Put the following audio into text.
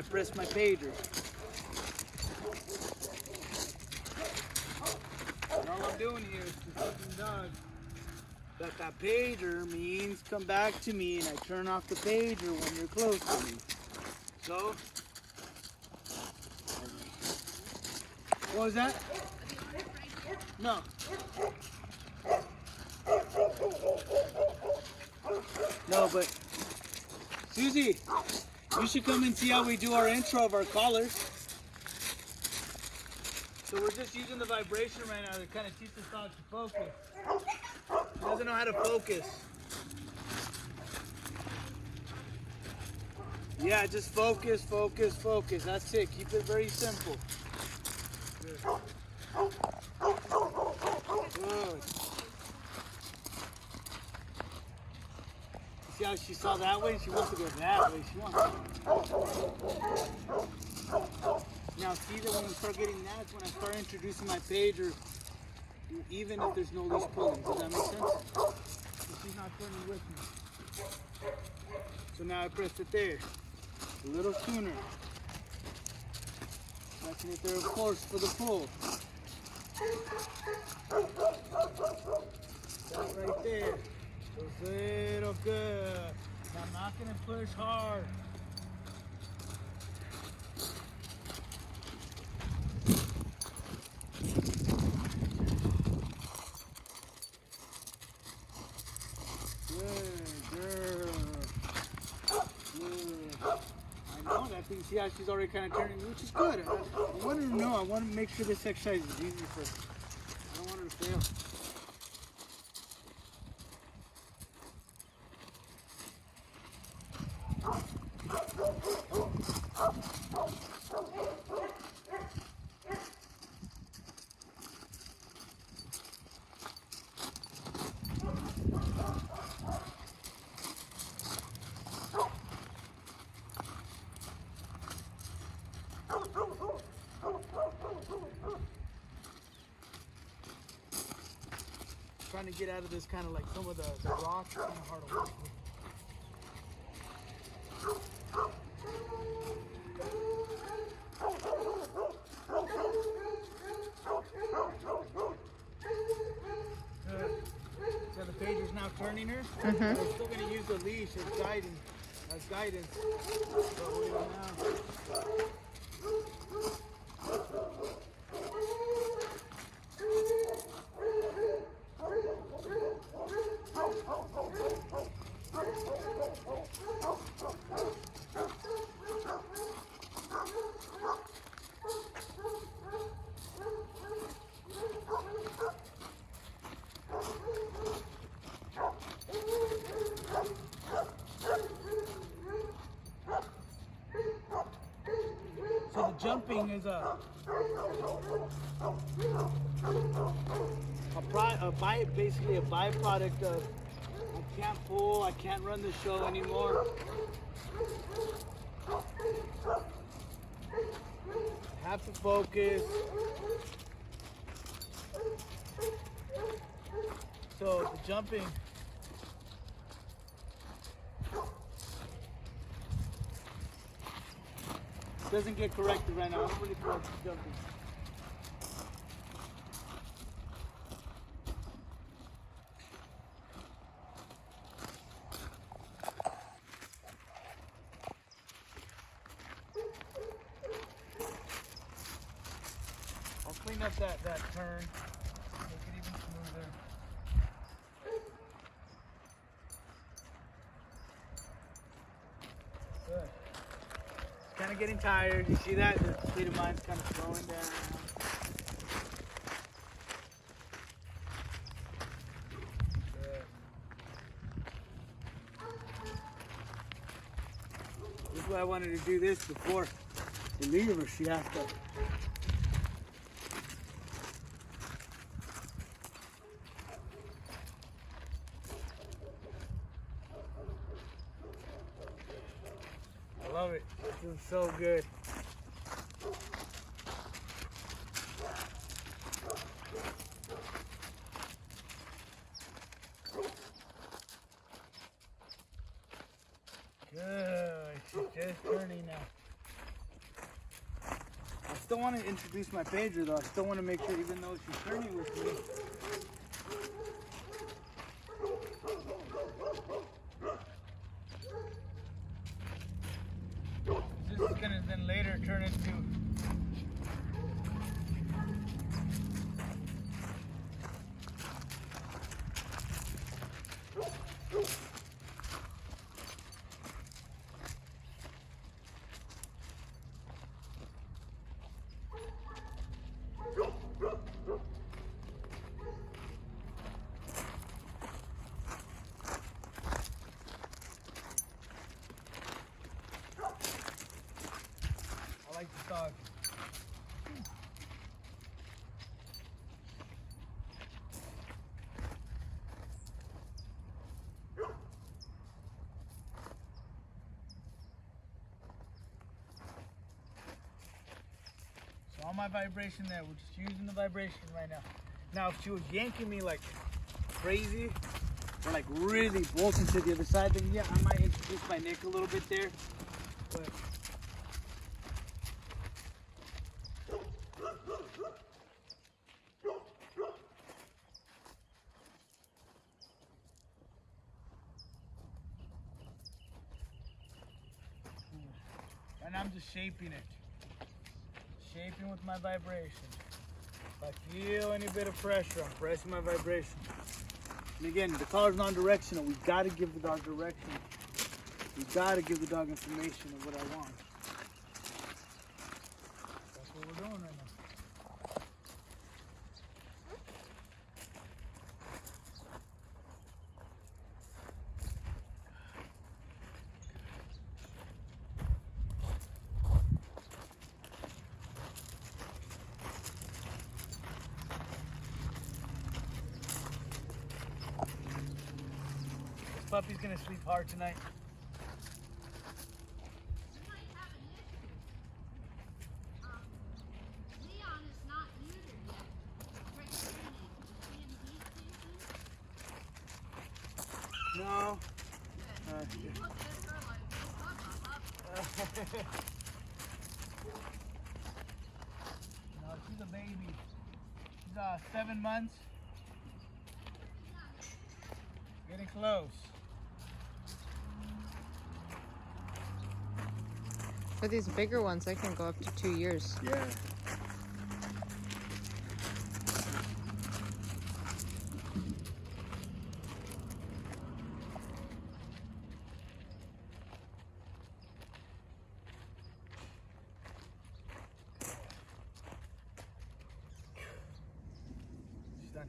I press my pager. And all I'm doing here is to fucking dog that pager means come back to me, and I turn off the pager when you're close to me. So, what was that? No. No, but Susie, you should come and see how we do our intro of our collars. So we're just using the vibration right now to kind of teach this dog to focus. He doesn't know how to focus. Yeah, just focus, focus, focus. That's it. Keep it very simple. Good. Good. See how she saw that way? She wants to go that way. She wants to. Now see that when we start getting that, it's when I start introducing my pager, even if there's no leash pulling. Does that make sense? So she's not turning with me. So now I pressed it there. A little sooner. Pressing it there, of course, for the pull. That right there. Goes little good. Now I'm not going to push hard. Good girl. Good. I know that thing. See how she's already kind of turning, which is good. I want her to know. I want to make sure this exercise is easy for her. I don't want her to fail. Trying to get out of this kind of like some of the rocks are kind of hard to work with. Good. So the pager's now turning her. We're still going to use the leash as guidance. So we're going now. So the jumping is basically a byproduct of I can't pull, I can't run the show anymore. I have to focus. So the jumping doesn't get corrected right now. I don't really correct the jumping. I'll clean up that turn, make it even smoother. Good. It's kind of getting tired. You see that? The speed of mine's kind of slowing down. Good. This is why I wanted to do this before we leave her. She has to. I love it. It feels so good. Good. She's just turning now. still want to introduce my pager though. I still want to make sure, even though she's turning with me. This is gonna then later turn into. I like this dog. So all my vibration there, we're just using the vibration right now. Now if she was yanking me like crazy, or like really bolting to the other side, then yeah, I might introduce my neck a little bit there. But and I'm just shaping it. Shaping with my vibration. If I feel any bit of pressure, I'm pressing my vibration. And again, the collar's non-directional. We gotta give the dog direction. We gotta give the dog information of what I want. That's what we're doing right now. Puppy's gonna sleep hard tonight. Leon is not neutered yet. No. He's looking at her like, No, she's a baby. She's 7 months. Getting close. For these bigger ones, they can go up to 2 years. Yeah. She's done.